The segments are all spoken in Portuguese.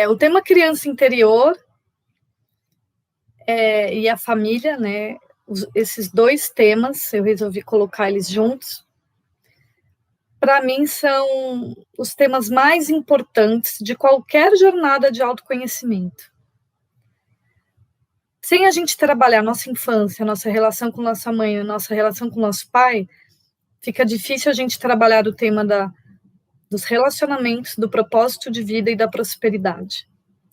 O tema criança interior e a família, né? Esses dois temas, eu resolvi colocar eles juntos. Para mim, são os temas mais importantes de qualquer jornada de autoconhecimento. Sem a gente trabalhar nossa infância, nossa relação com nossa mãe, nossa relação com nosso pai, fica difícil a gente trabalhar o tema dos relacionamentos, do propósito de vida e da prosperidade,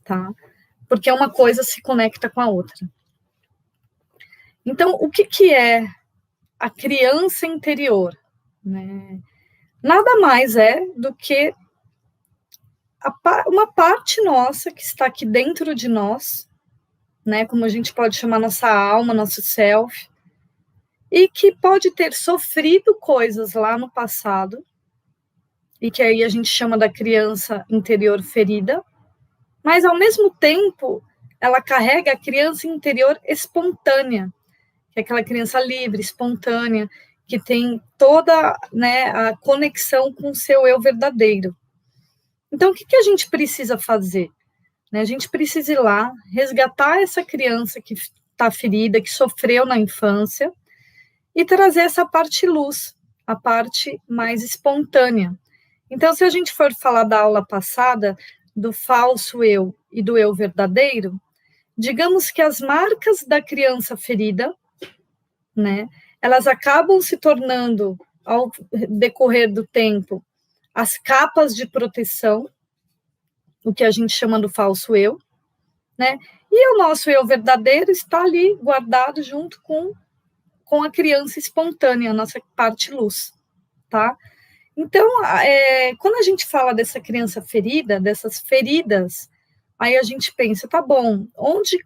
tá? Porque uma coisa se conecta com a outra. Então, o que é a criança interior, né? Nada mais é do que uma parte nossa que está aqui dentro de nós, né? Como a gente pode chamar nossa alma, nosso self, e que pode ter sofrido coisas lá no passado, e que aí a gente chama da criança interior ferida, mas ao mesmo tempo ela carrega a criança interior espontânea, que é aquela criança livre, espontânea, que tem toda, né, a conexão com o seu eu verdadeiro. Então, o que a gente precisa fazer? A gente precisa ir lá, resgatar essa criança que está ferida, que sofreu na infância, e trazer essa parte luz, a parte mais espontânea. Então, se a gente for falar da aula passada, do falso eu e do eu verdadeiro, digamos que as marcas da criança ferida, né, elas acabam se tornando, ao decorrer do tempo, as capas de proteção, o que a gente chama do falso eu, né, e o nosso eu verdadeiro está ali guardado junto com a criança espontânea, a nossa parte luz, tá? Então, quando a gente fala dessa criança ferida, dessas feridas, aí a gente pensa, tá bom, onde,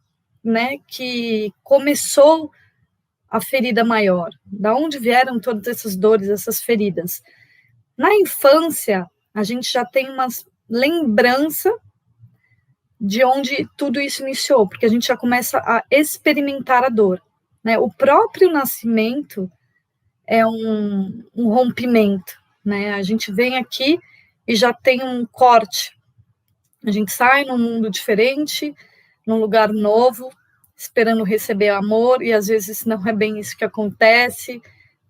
né, que começou a ferida maior? Da onde vieram todas essas dores, essas feridas? Na infância, a gente já tem uma lembrança de onde tudo isso iniciou, porque a gente já começa a experimentar a dor, né? O próprio nascimento é um rompimento, né? A gente vem aqui e já tem um corte. A gente sai num mundo diferente, num lugar novo, esperando receber amor, e às vezes não é bem isso que acontece.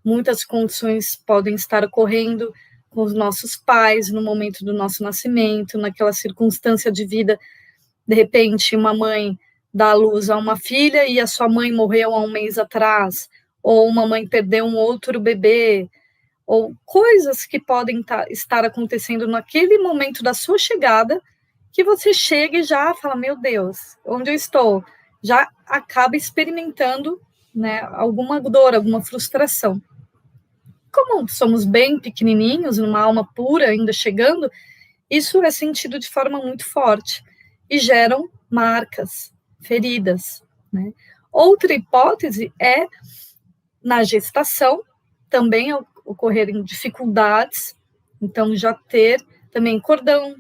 Muitas condições podem estar ocorrendo com os nossos pais no momento do nosso nascimento, naquela circunstância de vida. De repente, uma mãe dá à luz a uma filha e a sua mãe morreu há um mês atrás, ou uma mãe perdeu um outro bebê, ou coisas que podem estar acontecendo naquele momento da sua chegada, que você chega e já fala, meu Deus, onde eu estou? Já acaba experimentando, né, alguma dor, alguma frustração. Como somos bem pequenininhos, numa alma pura ainda chegando, isso é sentido de forma muito forte e geram marcas, feridas, né? Outra hipótese é na gestação, também ocorrerem dificuldades, então já ter também cordão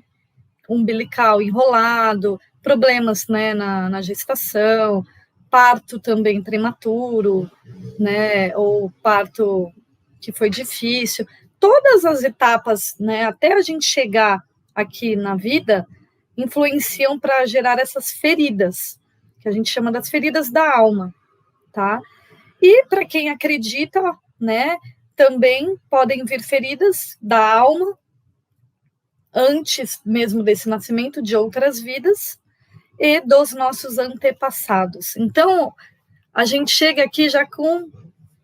umbilical enrolado, problemas, né, na gestação, parto também prematuro, né, ou parto que foi difícil, todas as etapas, né, até a gente chegar aqui na vida, influenciam para gerar essas feridas, que a gente chama das feridas da alma, tá? E para quem acredita, né, também podem vir feridas da alma antes mesmo desse nascimento, de outras vidas e dos nossos antepassados. Então, a gente chega aqui já com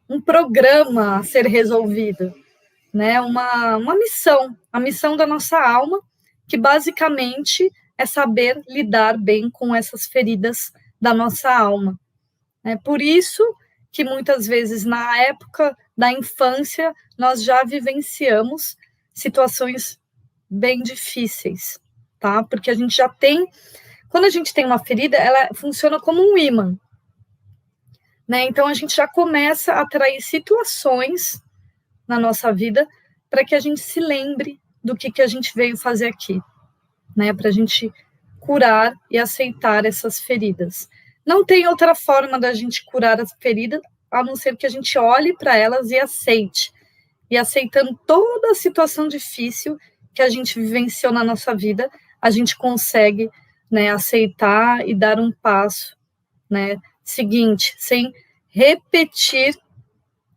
um programa a ser resolvido, né? Uma missão, a missão da nossa alma, que basicamente é saber lidar bem com essas feridas da nossa alma. É por isso que muitas vezes na época da infância nós já vivenciamos situações bem difíceis, tá? Porque a gente já tem, quando a gente tem uma ferida, ela funciona como um ímã, né? Então a gente já começa a atrair situações na nossa vida para que a gente se lembre do que a gente veio fazer aqui, né? Para a gente curar e aceitar essas feridas. Não tem outra forma da gente curar as feridas a não ser que a gente olhe para elas e aceite. E aceitando toda a situação difícil que a gente vivenciou na nossa vida, a gente consegue, né, aceitar e dar um passo, né, seguinte, sem repetir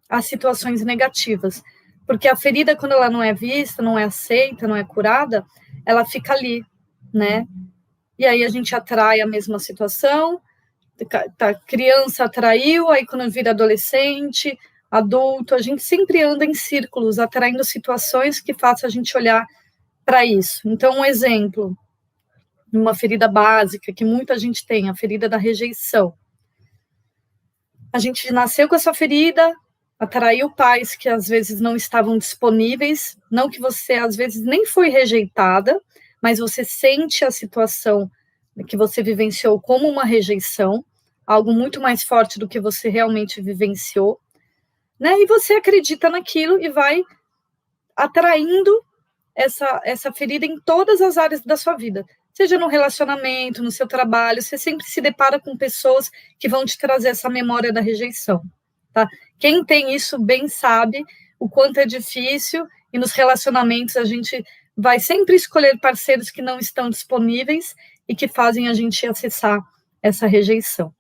as situações negativas. Porque a ferida, quando ela não é vista, não é aceita, não é curada, ela fica ali, né? E aí a gente atrai a mesma situação, criança atraiu, aí quando vira adolescente, adulto, a gente sempre anda em círculos, atraindo situações que façam a gente olhar para isso. Então, um exemplo, uma ferida básica que muita gente tem, a ferida da rejeição. A gente nasceu com essa ferida, atraiu pais que às vezes não estavam disponíveis, não que você às vezes nem foi rejeitada, mas você sente a situação que você vivenciou como uma rejeição, algo muito mais forte do que você realmente vivenciou, né? E você acredita naquilo e vai atraindo essa ferida em todas as áreas da sua vida, seja no relacionamento, no seu trabalho, você sempre se depara com pessoas que vão te trazer essa memória da rejeição, tá? Quem tem isso bem sabe o quanto é difícil, e nos relacionamentos a gente vai sempre escolher parceiros que não estão disponíveis e que fazem a gente acessar essa rejeição,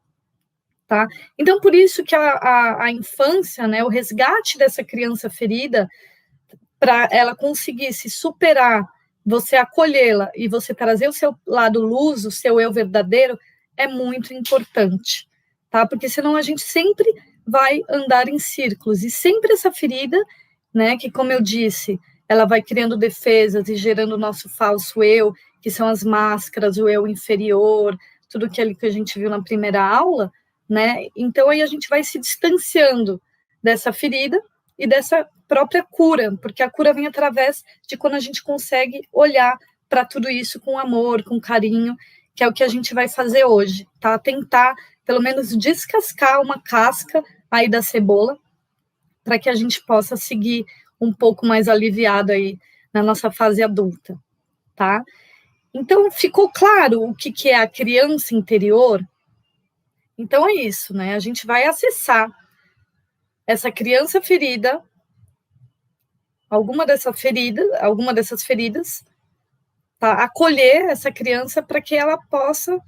tá? Então, por isso que a infância, né, o resgate dessa criança ferida, para ela conseguir se superar, você acolhê-la e você trazer o seu lado luz, o seu eu verdadeiro, é muito importante, tá? Porque senão a gente sempre vai andar em círculos, e sempre essa ferida, né, que como eu disse, ela vai criando defesas e gerando o nosso falso eu, que são as máscaras, o eu inferior, tudo aquilo que a gente viu na primeira aula, né? Então aí a gente vai se distanciando dessa ferida e dessa própria cura, porque a cura vem através de quando a gente consegue olhar para tudo isso com amor, com carinho, que é o que a gente vai fazer hoje, tá? Tentar, pelo menos, descascar uma casca aí da cebola, para que a gente possa seguir um pouco mais aliviado aí na nossa fase adulta, tá? Então, ficou claro o que é a criança interior? Então, é isso, né? A gente vai acessar essa criança ferida, alguma dessas feridas, tá? Acolher essa criança para que ela possa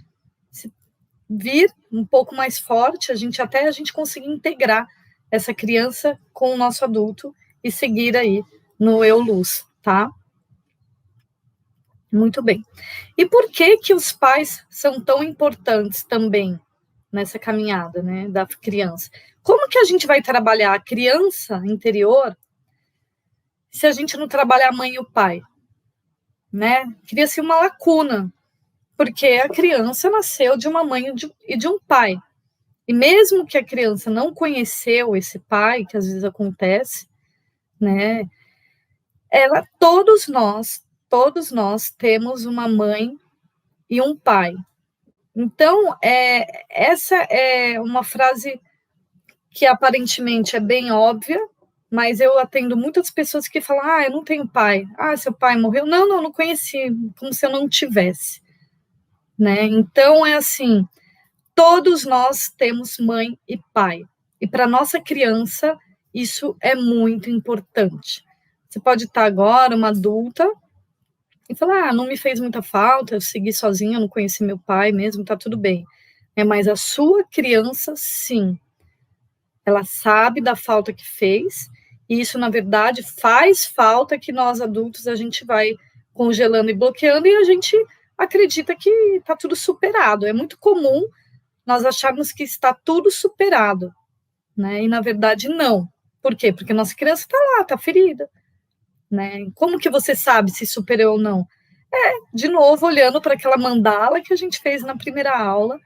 vir um pouco mais forte, até a gente conseguir integrar essa criança com o nosso adulto e seguir aí no eu luz, tá? Muito bem. E por que os pais são tão importantes também nessa caminhada, né, da criança? Como que a gente vai trabalhar a criança interior se a gente não trabalhar a mãe e o pai, né? Cria-se uma lacuna, porque a criança nasceu de uma mãe e de um pai. E mesmo que a criança não conheceu esse pai, que às vezes acontece, né? Todos nós temos uma mãe e um pai. Então, essa é uma frase que aparentemente é bem óbvia, mas eu atendo muitas pessoas que falam, eu não tenho pai. Seu pai morreu? Não conheci, como se eu não tivesse, né? Então, é assim, todos nós temos mãe e pai. E para nossa criança, isso é muito importante. Você pode estar agora, uma adulta, e falar, não me fez muita falta, eu segui sozinha, eu não conheci meu pai mesmo, tá tudo bem. Mas a sua criança, sim, ela sabe da falta que fez, e isso, na verdade, faz falta que nós adultos, a gente vai congelando e bloqueando, e a gente acredita que está tudo superado. É muito comum nós acharmos que está tudo superado, né? E, na verdade, não. Por quê? Porque nossa criança está lá, está ferida, né? Como que você sabe se superou ou não? De novo, olhando para aquela mandala que a gente fez na primeira aula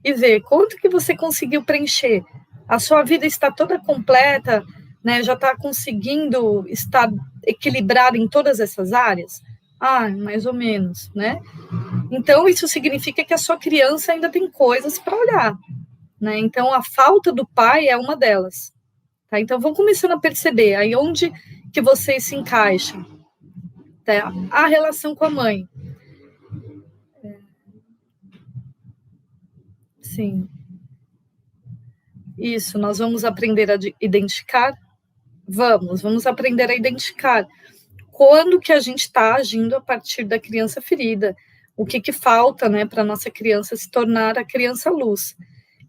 e ver quanto que você conseguiu preencher. A sua vida está toda completa, né? Já está conseguindo estar equilibrada em todas essas áreas? Mais ou menos, né? Então, isso significa que a sua criança ainda tem coisas para olhar, né? Então, a falta do pai é uma delas, tá? Então, vão começando a perceber aí onde que vocês se encaixam, tá? A relação com a mãe. Sim. Isso, nós vamos aprender a identificar? Vamos aprender a identificar quando que a gente está agindo a partir da criança ferida, o que falta, né, para nossa criança se tornar a criança luz.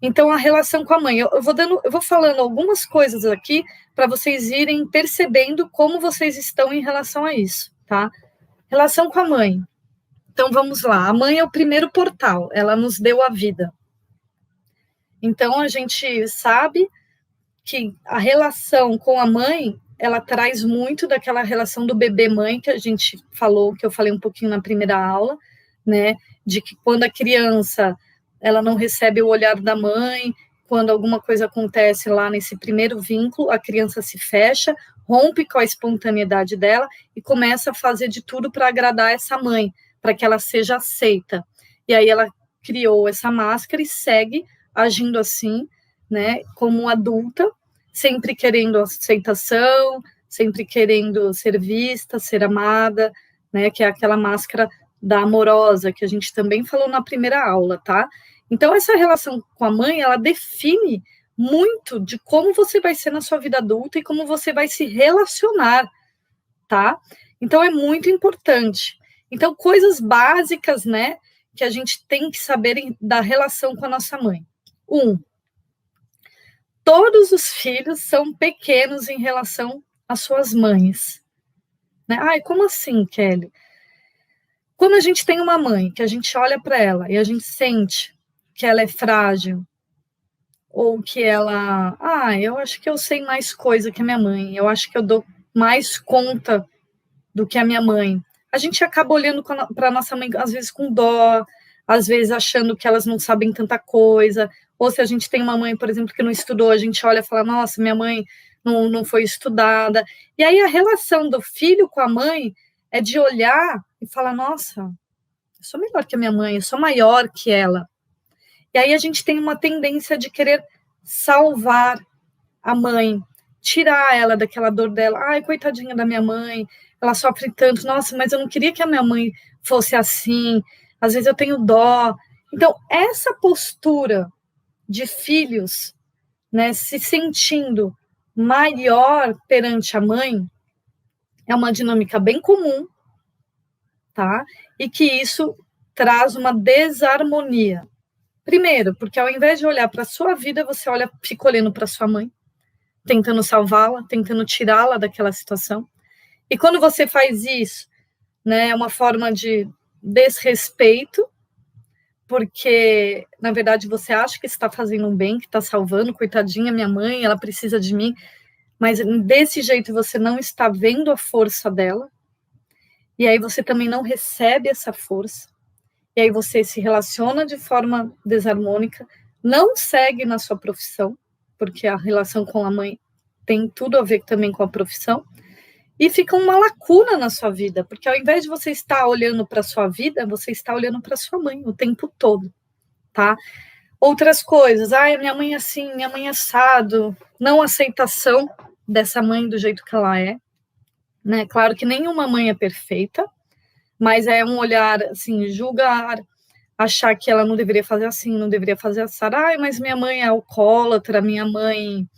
Então, a relação com a mãe, eu vou falando algumas coisas aqui para vocês irem percebendo como vocês estão em relação a isso, tá? Relação com a mãe. Então, vamos lá. A mãe é o primeiro portal, ela nos deu a vida. Então, a gente sabe que a relação com a mãe, ela traz muito daquela relação do bebê-mãe que a gente falou, que eu falei um pouquinho na primeira aula, né? De que quando a criança, ela não recebe o olhar da mãe, quando alguma coisa acontece lá nesse primeiro vínculo, a criança se fecha, rompe com a espontaneidade dela e começa a fazer de tudo para agradar essa mãe, para que ela seja aceita. E aí ela criou essa máscara e segue agindo assim, né, como adulta, sempre querendo aceitação, sempre querendo ser vista, ser amada, né, que é aquela máscara da amorosa, que a gente também falou na primeira aula, tá? Então, essa relação com a mãe, ela define muito de como você vai ser na sua vida adulta e como você vai se relacionar, tá? Então, é muito importante. Então, coisas básicas, né, que a gente tem que saber da relação com a nossa mãe. Todos os filhos são pequenos em relação às suas mães. Né? Ai, como assim, Kelly? Quando a gente tem uma mãe, que a gente olha para ela e a gente sente que ela é frágil, ou que ela, eu acho que eu sei mais coisa que a minha mãe, eu acho que eu dou mais conta do que a minha mãe. A gente acaba olhando para a nossa mãe, às vezes com dó, às vezes achando que elas não sabem tanta coisa, ou se a gente tem uma mãe, por exemplo, que não estudou, a gente olha e fala, nossa, minha mãe não foi estudada. E aí a relação do filho com a mãe é de olhar e falar, nossa, eu sou melhor que a minha mãe, eu sou maior que ela. E aí a gente tem uma tendência de querer salvar a mãe, tirar ela daquela dor dela. Ai, coitadinha da minha mãe, ela sofre tanto. Nossa, mas eu não queria que a minha mãe fosse assim. Às vezes eu tenho dó. Então, essa postura de filhos, né, se sentindo maior perante a mãe, é uma dinâmica bem comum, tá? E que isso traz uma desarmonia. Primeiro, porque ao invés de olhar para a sua vida, você fica olhando para sua mãe, tentando salvá-la, tentando tirá-la daquela situação. E quando você faz isso, né, é uma forma de desrespeito, porque, na verdade, você acha que está fazendo um bem, que está salvando, coitadinha, minha mãe, ela precisa de mim, mas desse jeito você não está vendo a força dela, e aí você também não recebe essa força, e aí você se relaciona de forma desarmônica, não segue na sua profissão, porque a relação com a mãe tem tudo a ver também com a profissão, e fica uma lacuna na sua vida, porque ao invés de você estar olhando para a sua vida, você está olhando para sua mãe o tempo todo, tá? Outras coisas, minha mãe é assim, minha mãe é assado, não aceitação dessa mãe do jeito que ela é, né? Claro que nenhuma mãe é perfeita, mas é um olhar, assim, julgar, achar que ela não deveria fazer assim, não deveria fazer assado. Mas minha mãe é alcoólatra, minha mãe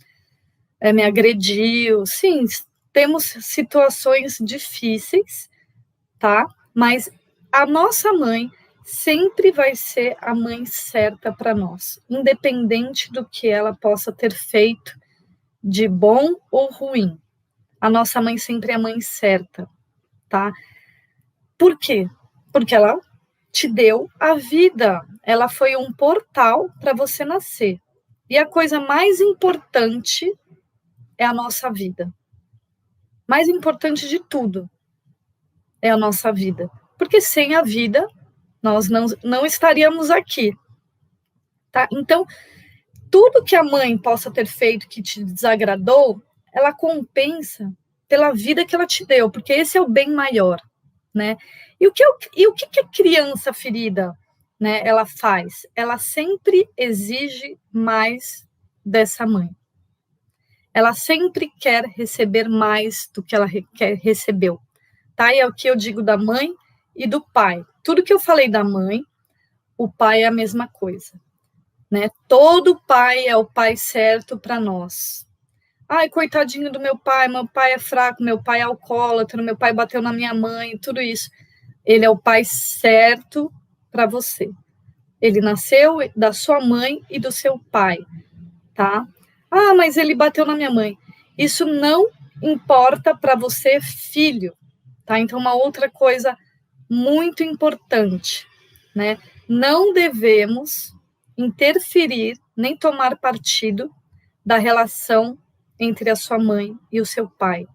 me agrediu. Sim, temos situações difíceis, tá? Mas a nossa mãe sempre vai ser a mãe certa para nós, independente do que ela possa ter feito de bom ou ruim. A nossa mãe sempre é a mãe certa, tá? Por quê? Porque ela te deu a vida. Ela foi um portal para você nascer. E a coisa mais importante é a nossa vida. Mais importante de tudo é a nossa vida. Porque sem a vida, nós não estaríamos aqui. Tá? Então, tudo que a mãe possa ter feito que te desagradou, ela compensa pela vida que ela te deu, porque esse é o bem maior, né? E o que a criança ferida, né, ela faz? Ela sempre exige mais dessa mãe. Ela sempre quer receber mais do que ela recebeu, tá? E é o que eu digo da mãe e do pai. Tudo que eu falei da mãe, o pai é a mesma coisa, né? Todo pai é o pai certo para nós. Coitadinho do meu pai é fraco, meu pai é alcoólatra, meu pai bateu na minha mãe, tudo isso. Ele é o pai certo para você. Ele nasceu da sua mãe e do seu pai, tá? Ah, mas ele bateu na minha mãe. Isso não importa para você, filho, tá? Então, uma outra coisa muito importante, né? Não devemos interferir nem tomar partido da relação entre a sua mãe e o seu pai,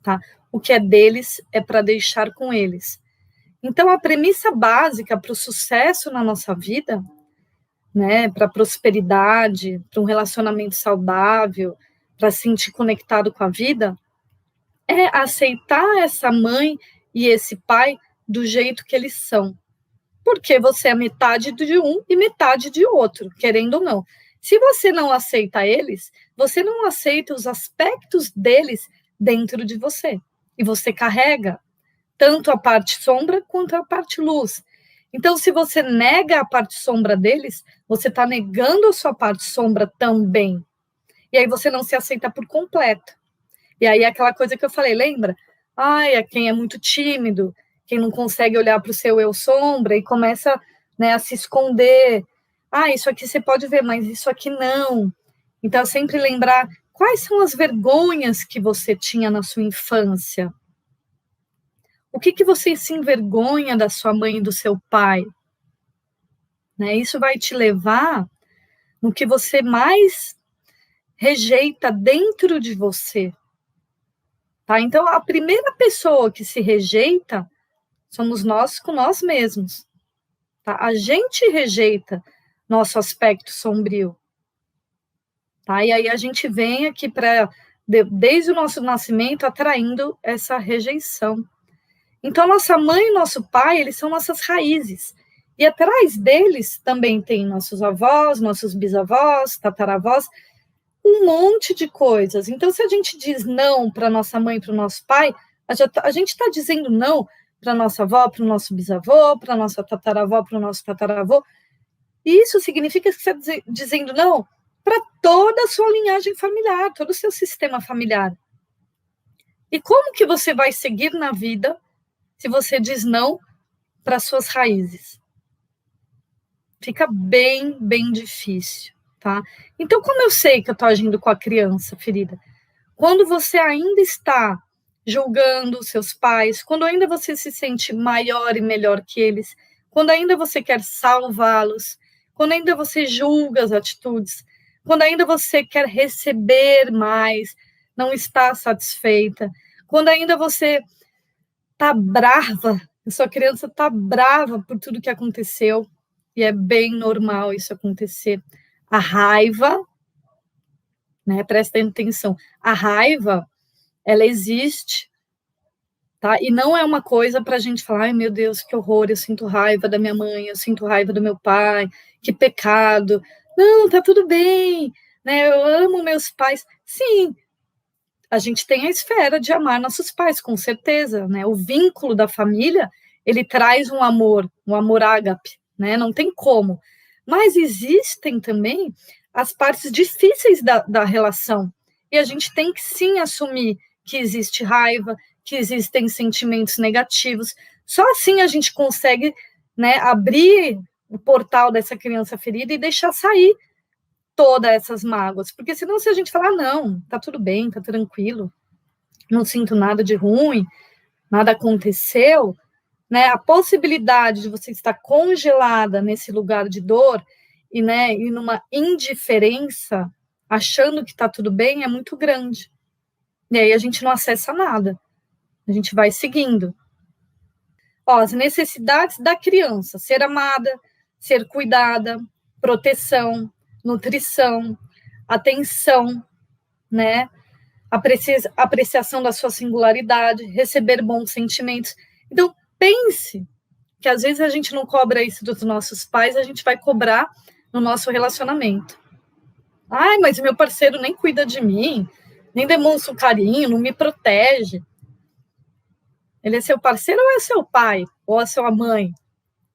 tá? O que é deles é para deixar com eles. Então, a premissa básica para o sucesso na nossa vida, né, para a prosperidade, para um relacionamento saudável, para se sentir conectado com a vida, é aceitar essa mãe e esse pai do jeito que eles são. Porque você é metade de um e metade de outro, querendo ou não. Se você não aceita eles, você não aceita os aspectos deles dentro de você. E você carrega tanto a parte sombra quanto a parte luz. Então, se você nega a parte sombra deles, você está negando a sua parte sombra também. E aí você não se aceita por completo. E aí aquela coisa que eu falei, lembra? Ai, é quem é muito tímido, quem não consegue olhar para o seu eu sombra e começa, né, a se esconder. Ah, isso aqui você pode ver, mas isso aqui não. Então, sempre lembrar quais são as vergonhas que você tinha na sua infância. O que você se envergonha da sua mãe e do seu pai? Né? Isso vai te levar no que você mais rejeita dentro de você. Tá? Então, a primeira pessoa que se rejeita somos nós com nós mesmos. Tá? A gente rejeita nosso aspecto sombrio. Tá? E aí a gente vem aqui desde o nosso nascimento, atraindo essa rejeição. Então, nossa mãe e nosso pai, eles são nossas raízes. E atrás deles também tem nossos avós, nossos bisavós, tataravós, um monte de coisas. Então, se a gente diz não para nossa mãe e para o nosso pai, a gente está dizendo não para nossa avó, para o nosso bisavô, para nossa tataravó, para o nosso tataravô. E isso significa que você está dizendo não para toda a sua linhagem familiar, todo o seu sistema familiar. E como que você vai seguir na vida se você diz não para suas raízes? Fica bem, bem difícil, tá? Então, como eu sei que eu estou agindo com a criança ferida? Quando você ainda está julgando os seus pais, quando ainda você se sente maior e melhor que eles, quando ainda você quer salvá-los, quando ainda você julga as atitudes, quando ainda você quer receber mais, não está satisfeita, quando ainda você está brava, a sua criança está brava por tudo que aconteceu, e é bem normal isso acontecer. A raiva, né, prestem atenção, a raiva, ela existe, tá? E não é uma coisa para a gente falar, ai meu Deus, que horror, eu sinto raiva da minha mãe, eu sinto raiva do meu pai, que pecado. Não, tá tudo bem, né? Eu amo meus pais. Sim, a gente tem a esfera de amar nossos pais, com certeza, né? O vínculo da família, ele traz um amor ágape, né? Não tem como. Mas existem também as partes difíceis da relação. E a gente tem que sim assumir que existe raiva, que existem sentimentos negativos. Só assim a gente consegue, né, abrir o portal dessa criança ferida e deixar sair todas essas mágoas. Porque senão, se a gente falar, não, tá tudo bem, tá tranquilo, não sinto nada de ruim, nada aconteceu, né, a possibilidade de você estar congelada nesse lugar de dor e, né, e numa indiferença, achando que está tudo bem, é muito grande. E aí a gente não acessa nada. A gente vai seguindo. Ó, as necessidades da criança: ser amada, ser cuidada, proteção, nutrição, atenção, né? Apreciação da sua singularidade, receber bons sentimentos. Então, pense que às vezes a gente não cobra isso dos nossos pais, a gente vai cobrar no nosso relacionamento. Ai, mas meu parceiro nem cuida de mim, nem demonstra um carinho, não me protege. Ele é seu parceiro ou é seu pai? Ou é sua mãe?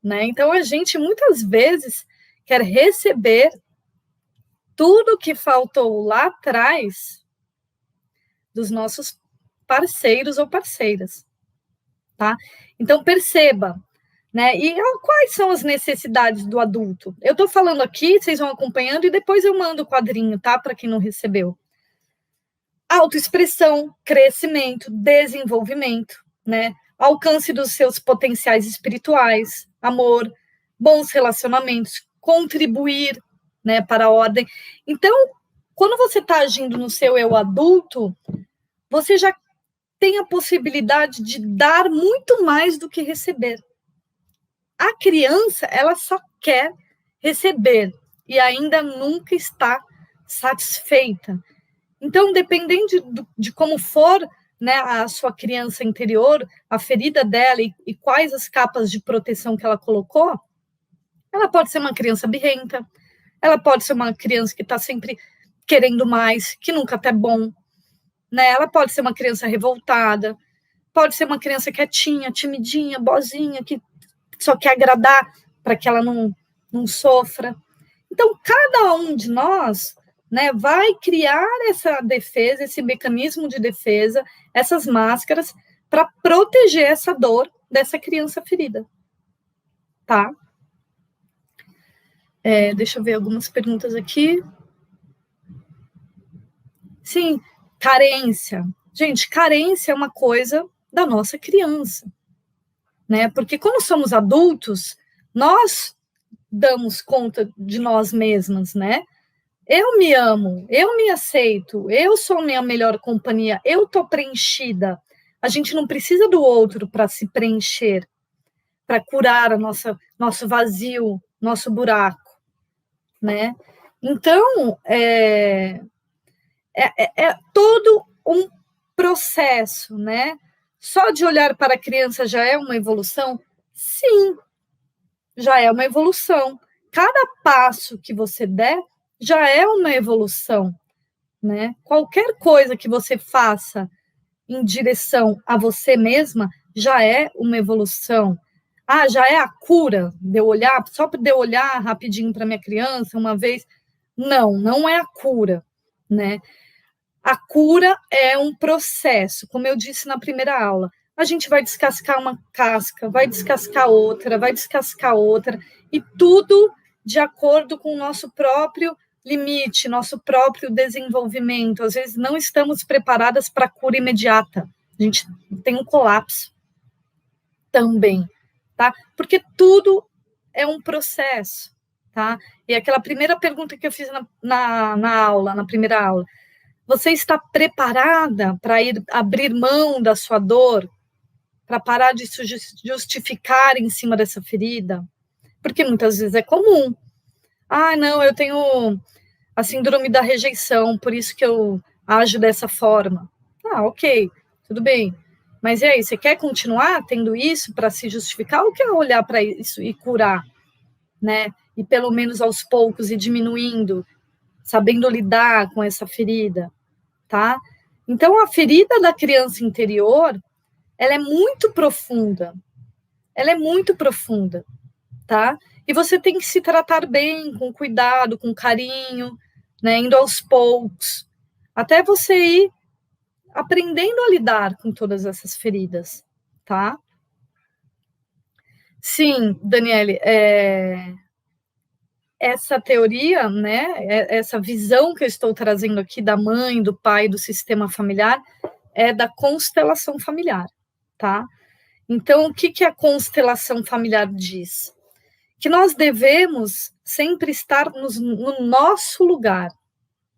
Né? Então, a gente muitas vezes quer receber tudo que faltou lá atrás dos nossos parceiros ou parceiras. Tá? Então, perceba, né? E quais são as necessidades do adulto? Eu estou falando aqui, vocês vão acompanhando e depois eu mando o quadrinho, tá? Para quem não recebeu. Autoexpressão, crescimento, desenvolvimento, né? Alcance dos seus potenciais espirituais, amor, bons relacionamentos, contribuir, né, para a ordem. Então, quando você está agindo no seu eu adulto, você já tem a possibilidade de dar muito mais do que receber. A criança, ela só quer receber e ainda nunca está satisfeita. Então, dependendo de como for, né, a sua criança interior, a ferida dela e quais as capas de proteção que ela colocou, ela pode ser uma criança birrenta, ela pode ser uma criança que está sempre querendo mais, que nunca tá bom, né? Ela pode ser uma criança revoltada, pode ser uma criança quietinha, timidinha, boazinha, que só quer agradar para que ela não sofra. Então, cada um de nós, né, vai criar essa defesa, esse mecanismo de defesa, essas máscaras, para proteger essa dor dessa criança ferida. Tá? Deixa eu ver algumas perguntas aqui. Sim, carência. Gente, carência é uma coisa da nossa criança, né? Porque quando somos adultos, nós damos conta de nós mesmas, né? Eu me amo, eu me aceito, eu sou minha melhor companhia, eu tô preenchida. A gente não precisa do outro para se preencher, para curar nosso vazio, nosso buraco, né? Então, é todo um processo, né? Só de olhar para a criança já é uma evolução? Sim, já é uma evolução. Cada passo que você der já é uma evolução, né? Qualquer coisa que você faça em direção a você mesma já é uma evolução. Ah, já é a cura de eu olhar, só de eu olhar rapidinho para minha criança uma vez? Não, não é a cura, né? A cura é um processo, como eu disse na primeira aula. A gente vai descascar uma casca, vai descascar outra, e tudo de acordo com o nosso próprio limite, nosso próprio desenvolvimento. Às vezes não estamos preparadas para a cura imediata. A gente tem um colapso também, tá? Porque tudo é um processo, tá? E aquela primeira pergunta que eu fiz na primeira aula, você está preparada para abrir mão da sua dor, para parar de se justificar em cima dessa ferida? Porque muitas vezes é comum. Ah, não, eu tenho a síndrome da rejeição, por isso que eu ajo dessa forma. Ah, ok, tudo bem. Mas e aí, você quer continuar tendo isso para se justificar ou quer olhar para isso e curar, né? E pelo menos aos poucos ir diminuindo, sabendo lidar com essa ferida? Tá? Então, a ferida da criança interior, ela é muito profunda. Ela é muito profunda, tá? E você tem que se tratar bem, com cuidado, com carinho, né? Indo aos poucos, até você ir aprendendo a lidar com todas essas feridas, tá? Sim, Daniele, essa teoria, né? Essa visão que eu estou trazendo aqui da mãe, do pai, do sistema familiar, é da constelação familiar, tá? Então, o que a constelação familiar diz? Que nós devemos sempre estar no nosso lugar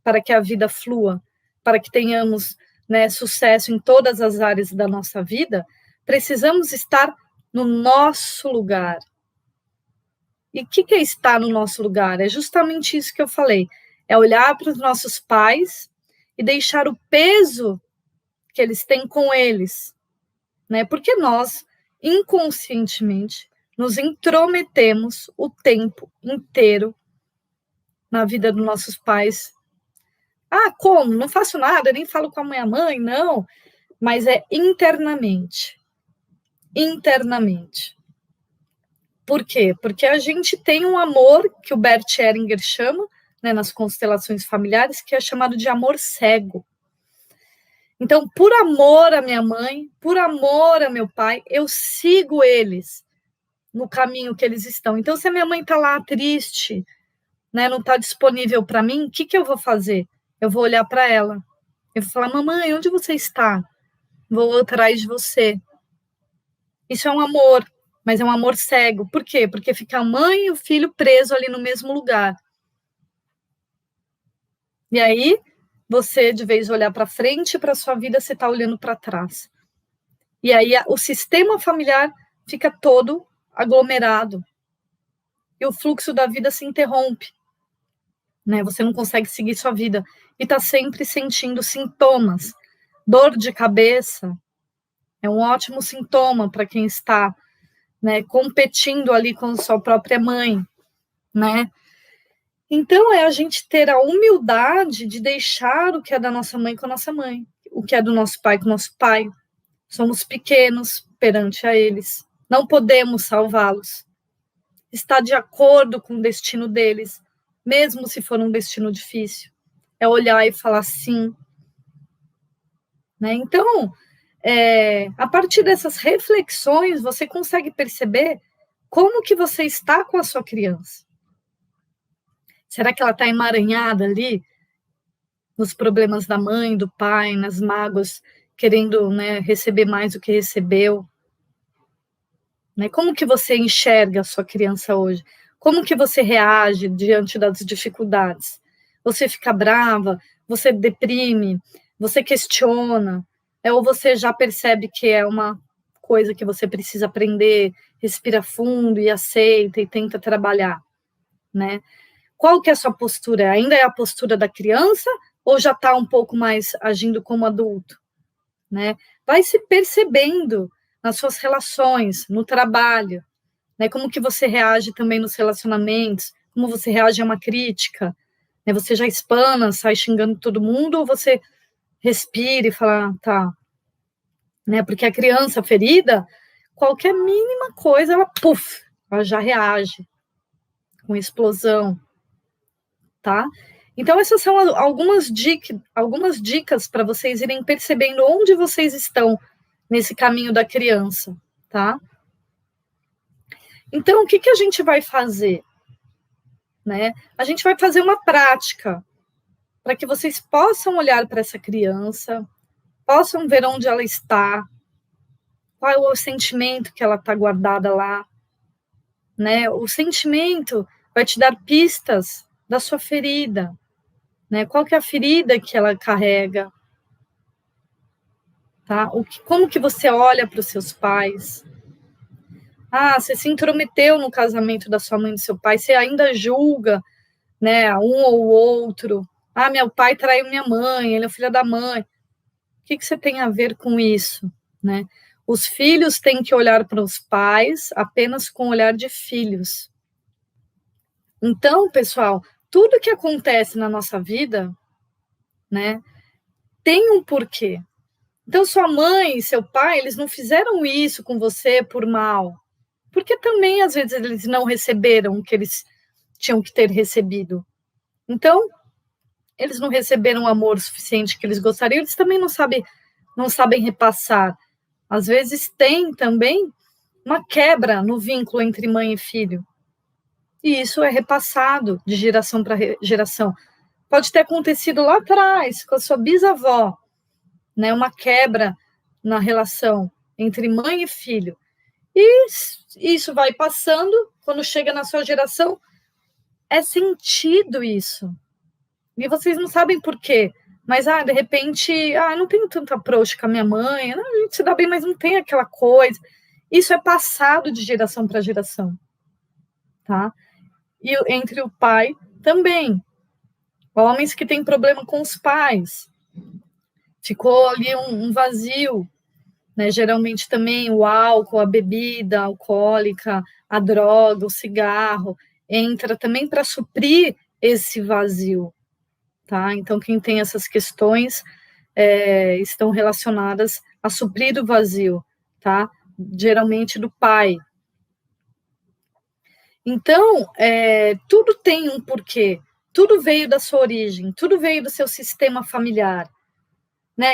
para que a vida flua, para que tenhamos, né, sucesso em todas as áreas da nossa vida, precisamos estar no nosso lugar. E o que é estar no nosso lugar? É justamente isso que eu falei, é olhar para os nossos pais e deixar o peso que eles têm com eles, né? Porque nós, inconscientemente, nos intrometemos o tempo inteiro na vida dos nossos pais. Ah, como? Não faço nada, nem falo com a minha mãe, não. Mas é internamente. Internamente. Por quê? Porque a gente tem um amor que o Bert Hellinger chama, né, nas constelações familiares, que é chamado de amor cego. Então, por amor à minha mãe, por amor a meu pai, eu sigo eles. no caminho que eles estão. Então, se a minha mãe está lá triste, né, não está disponível para mim, o que eu vou fazer? Eu vou olhar para ela. Eu vou falar, mamãe, onde você está? Vou atrás de você. Isso é um amor, mas é um amor cego. Por quê? Porque fica a mãe e o filho preso ali no mesmo lugar. E aí, você, de vez de olhar para frente para a sua vida, você está olhando para trás. E aí, o sistema familiar fica todo aglomerado. E o fluxo da vida se interrompe. Né? Você não consegue seguir sua vida. E está sempre sentindo sintomas. Dor de cabeça é um ótimo sintoma para quem está, né, competindo ali com sua própria mãe, né? Então, é a gente ter a humildade de deixar o que é da nossa mãe com a nossa mãe, o que é do nosso pai com o nosso pai. Somos pequenos perante a eles. Não podemos salvá-los. Está de acordo com o destino deles, mesmo se for um destino difícil. É olhar e falar sim. Né? Então, a partir dessas reflexões, você consegue perceber como que você está com a sua criança. Será que ela está emaranhada ali nos problemas da mãe, do pai, nas mágoas, querendo, né, receber mais do que recebeu? Né? Como que você enxerga a sua criança hoje? Como que você reage diante das dificuldades? Você fica brava? Você deprime? Você questiona? Ou você já percebe que é uma coisa que você precisa aprender, respira fundo e aceita e tenta trabalhar, né? Qual que é a sua postura? Ainda é a postura da criança ou já está um pouco mais agindo como adulto? Né? Vai se percebendo nas suas relações, no trabalho, né? Como que você reage também nos relacionamentos, como você reage a uma crítica, né? Você já espana, sai xingando todo mundo, ou você respira e fala, tá, né? Porque a criança ferida, qualquer mínima coisa, ela já reage com explosão, tá? Então, essas são algumas dicas para vocês irem percebendo onde vocês estão nesse caminho da criança, tá? Então, o que a gente vai fazer? Né? A gente vai fazer uma prática para que vocês possam olhar para essa criança, possam ver onde ela está, qual é o sentimento que ela está guardada lá, né? O sentimento vai te dar pistas da sua ferida, né? Qual que é a ferida que ela carrega, tá? Como que você olha para os seus pais? Ah, você se intrometeu no casamento da sua mãe e do seu pai, você ainda julga, né, um ou outro. Ah, meu pai traiu minha mãe, ele é o filho da mãe. O que você tem a ver com isso, né? Os filhos têm que olhar para os pais apenas com o olhar de filhos. Então, pessoal, tudo que acontece na nossa vida, né, tem um porquê. Então, sua mãe e seu pai, eles não fizeram isso com você por mal, porque também, às vezes, eles não receberam o que eles tinham que ter recebido. Então, eles não receberam o amor suficiente que eles gostariam, eles também não sabem repassar. Às vezes, tem também uma quebra no vínculo entre mãe e filho. E isso é repassado de geração para geração. Pode ter acontecido lá atrás, com a sua bisavó, né, uma quebra na relação entre mãe e filho. E isso vai passando, quando chega na sua geração, é sentido isso. E vocês não sabem por quê. Mas, de repente, não tenho tanta approach com a minha mãe, a gente se dá bem, mas não tem aquela coisa. Isso é passado de geração para geração, tá? E entre o pai também. Homens que têm problema com os pais. Ficou ali um vazio, né? Geralmente também o álcool, a bebida alcoólica, a droga, o cigarro, entra também para suprir esse vazio, tá? Então, quem tem essas questões estão relacionadas a suprir o vazio, tá? Geralmente do pai. Então, tudo tem um porquê, tudo veio da sua origem, tudo veio do seu sistema familiar, né?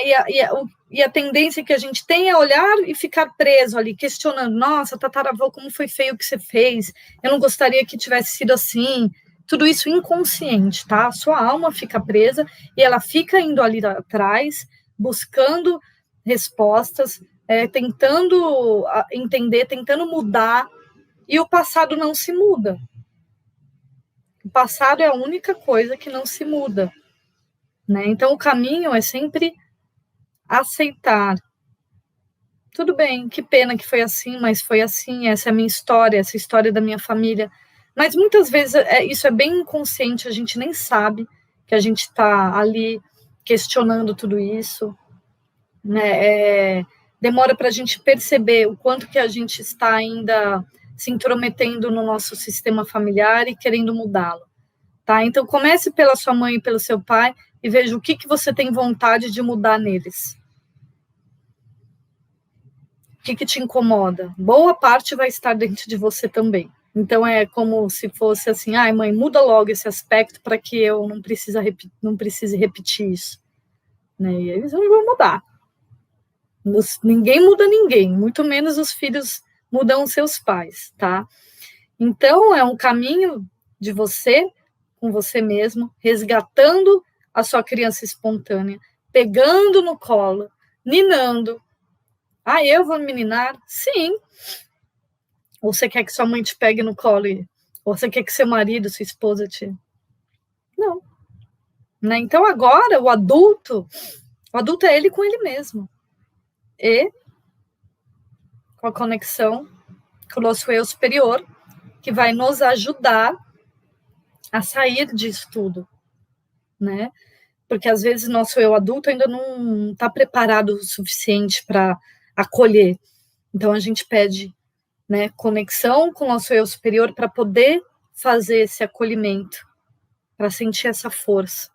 E a tendência que a gente tem é olhar e ficar preso ali, questionando, nossa, tataravô, como foi feio o que você fez, eu não gostaria que tivesse sido assim, tudo isso inconsciente, tá? A sua alma fica presa e ela fica indo ali atrás, buscando respostas, tentando entender, tentando mudar, e o passado não se muda. O passado é a única coisa que não se muda, né? Então, o caminho é sempre aceitar. Tudo bem, que pena que foi assim, mas foi assim, essa é a minha história, essa é a história da minha família. Mas muitas vezes isso é bem inconsciente, a gente nem sabe que a gente está ali questionando tudo isso, né? Demora para a gente perceber o quanto que a gente está ainda se intrometendo no nosso sistema familiar e querendo mudá-lo, tá? Então comece pela sua mãe e pelo seu pai e veja o que você tem vontade de mudar neles. O que te incomoda? Boa parte vai estar dentro de você também. Então é como se fosse assim, ai mãe, muda logo esse aspecto para que eu não precise repetir isso. Né? E eles vão mudar. Ninguém muda ninguém, muito menos os filhos mudam seus pais, tá? Então é um caminho de você, com você mesmo, resgatando a sua criança espontânea, pegando no colo, ninando. Ah, eu vou me ninar? Sim. Ou você quer que sua mãe te pegue no colo? Ou você quer que seu marido, sua esposa te... Não. Né? Então agora o adulto é ele com ele mesmo. E com a conexão com o nosso eu superior, que vai nos ajudar a sair disso tudo, né? Porque às vezes nosso eu adulto ainda não está preparado o suficiente para acolher. Então a gente pede, né, conexão com o nosso eu superior para poder fazer esse acolhimento, para sentir essa força.